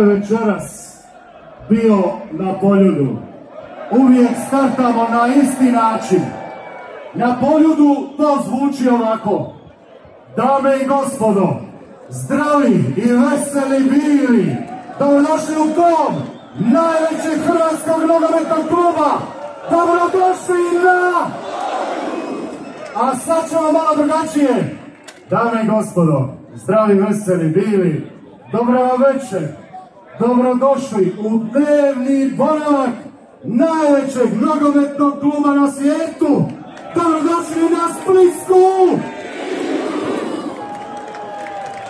večeras bio na Poljudu. Uvijek startamo na isti način. Na Poljudu to zvuči ovako. Dame i gospodo, zdravi i veseli bili, dobrodošli u dom najvećeg hrvatskog nogometnog kluba. Dobrodošli na... A sad ćemo malo drugačije. Dame i gospodo, zdravi i veseli bili, dobra vam večer. Dobrodošli u dnevni boravak najvećeg nogometnog kluba na svijetu. Dobrodošli na Splitsku!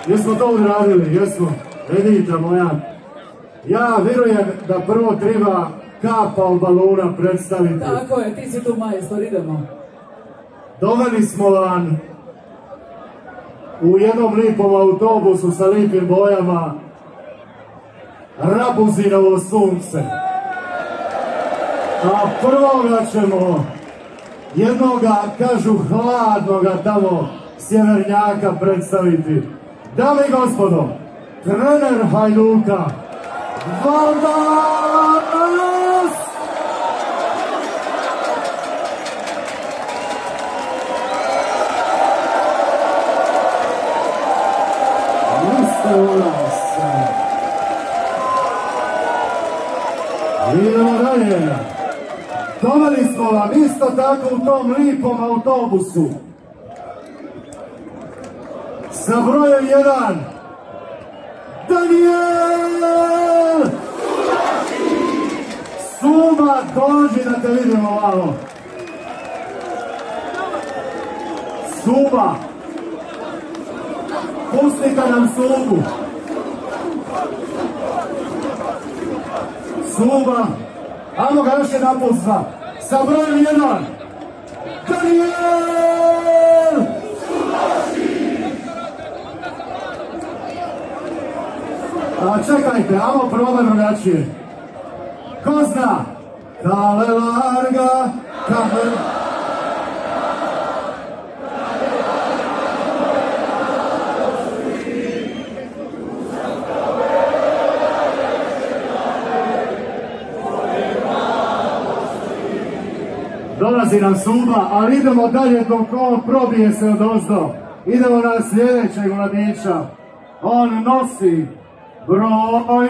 Jesmo to odradili, jesmo. Edita moja, ja vjerujem da prvo treba kapa od baluna predstaviti. Tako je, ti si tu majstor, idemo. Doveli smo vam u jednom lipom autobusu sa lipim bojama Rabuzinovo sunce. A prvoga ćemo jednoga, kažu, hladnoga tamo sjevernjaka predstaviti. Dame i gospodo, trener Hajduka, Valdas! Jeste u nas. Idemo dalje. Doveli smo vam isto tako u tom lipom autobusu sa brojem 1 Daniel Suba, dođi da te vidimo malo. Suba, pustite nam Subu. Suba, ajmo ga još jedan put sva, sa brojem 1 Daniel! A čekajte, ajmo probaj drugačije. Ko zna? Kale larga, kale... Dolazi nam Suba, ali idemo dalje dok on probije se od ozdo. Idemo na sljedećeg mladića. On nosi broj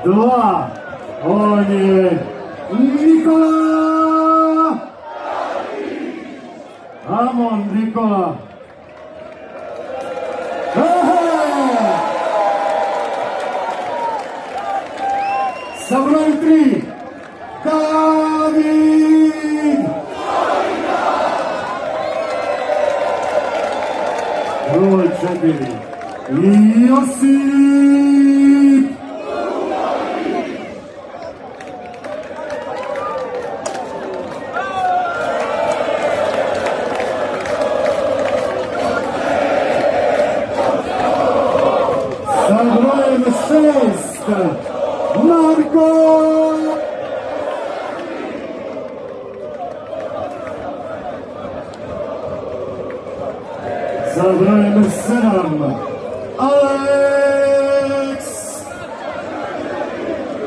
2. On je Nikola! Amon Nikola! Sa brojem 3. David! Broj 4. Josip! Sa brojem 6. Marko! Sa brojem 7. Alex!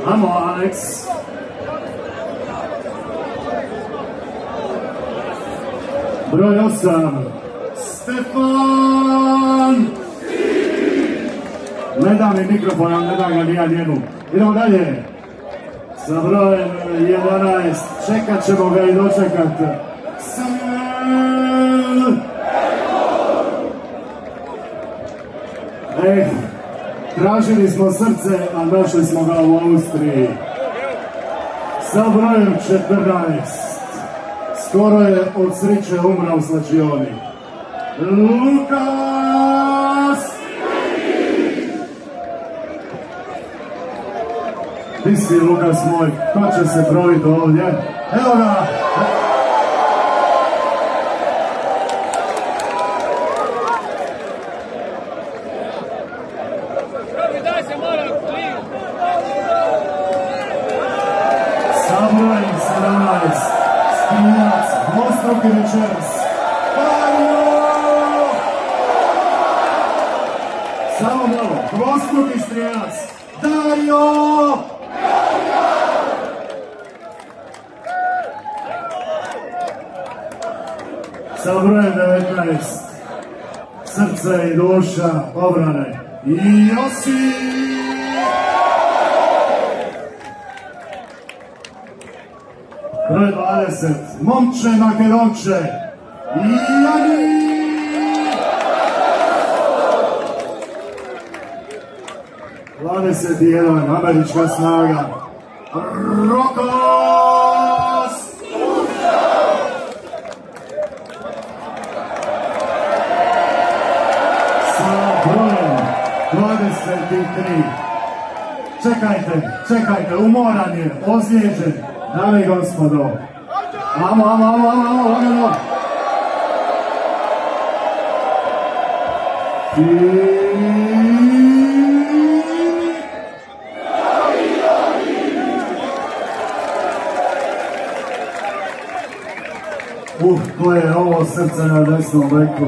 Amo Alex! Broj 8. Stefan! Ne da mi mikrofon, ne da ga nija njemu. Idemo dalje. Sa brojem 11. Čekat ćemo ga i dočekat. Samuel! Tražili smo srce, a našli smo ga u Austriji. Sa brojem 14. Skoro je od sreće umrao u slačioni. Lukas! Ti si Lukas moj, ko će se probiti ovdje? Evo ga! Sa brojem 17. Strijac, dvostruki večeras. Samo malo. dvostruki strijelac, Dario! Sa brojem 19, srce i duša obrane, Josip! Broj 20, Momče Makedonče, Jani! 21, američka snaga, Rokos! Sa brojem 23. Čekajte, umoran je, ozlijeđen, dame i gospodo. Amo, lagano. To je ovo srce na desnom beku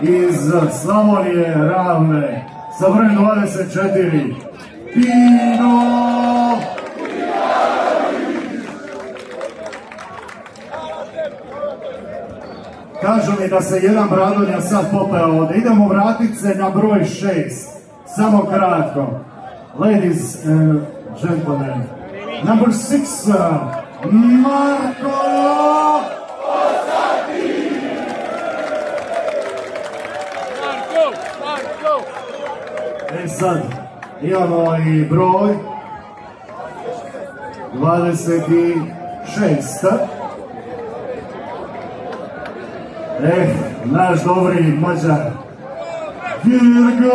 iz Slavonije Ravne sa brojem 24, Pino! Kažu mi da se jedan Bradonja sad popeo ovdje. Idemo vratiti se na broj 6. Samo kratko. Ladies and gentlemen, number 6, Marko! Sad imamo i broj 26. Naš dobri Mađar Virgo!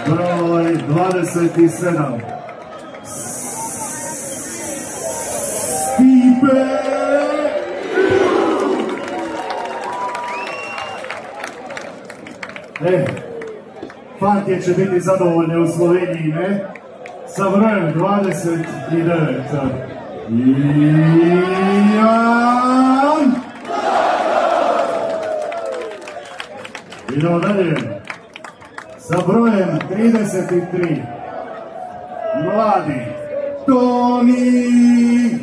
Broj 27. Stipe! Fantje će biti zadovoljni u Sloveniji, ne? Sa brojem 29. Ijan! Idemo dalje. Sa brojem 33. Mladi Toni!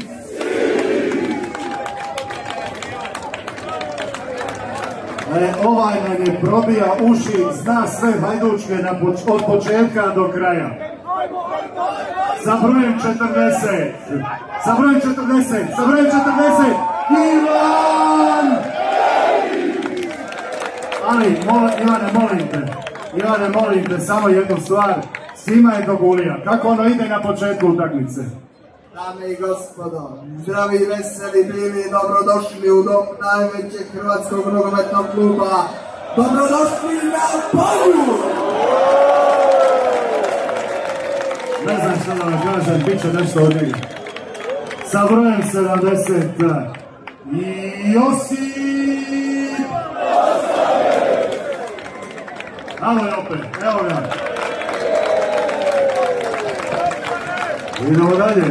Ovaj nam je probija uši, zna sve hajdučke od početka do kraja. Sa brojem 40, Ivan! Ali, Ivane, molim te, samo jednu stvar, svima je do gulija. Kako ono ide na početku utakmice? Dame i gospodo, zdravi i veseli bili, dobrodošli u dom najvećeg hrvatskog nogometnog kluba. Dobrodošli na polju! Ne znam što da vam kažem, bit će nešto od njega. Sa brojem 70, Josip! Alo je opet, evo ga. Idemo dalje.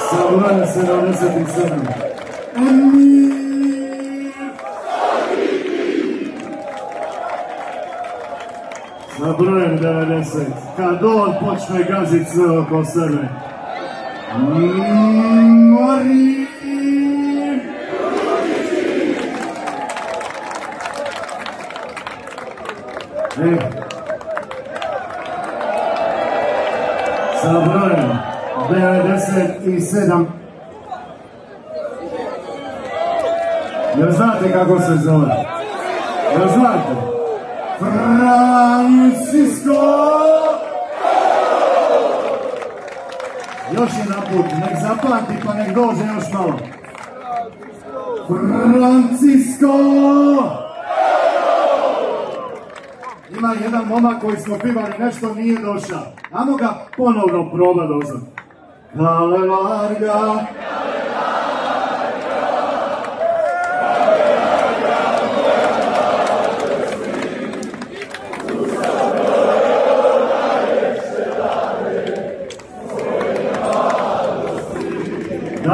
Sa brojem 77, Emir! Sa brojem 90, kad on počne gazit sve oko sebe, Mori! Sa brojem 97, jel znate kako se zove? Jel znate? Francisco! Još jedan put, nek zapamti pa nek dođe još malo. Francisco! Ima jedan momak koji smo pivali, nešto nije došao. Ajmo ga ponovno proba dozad. Kale Varga!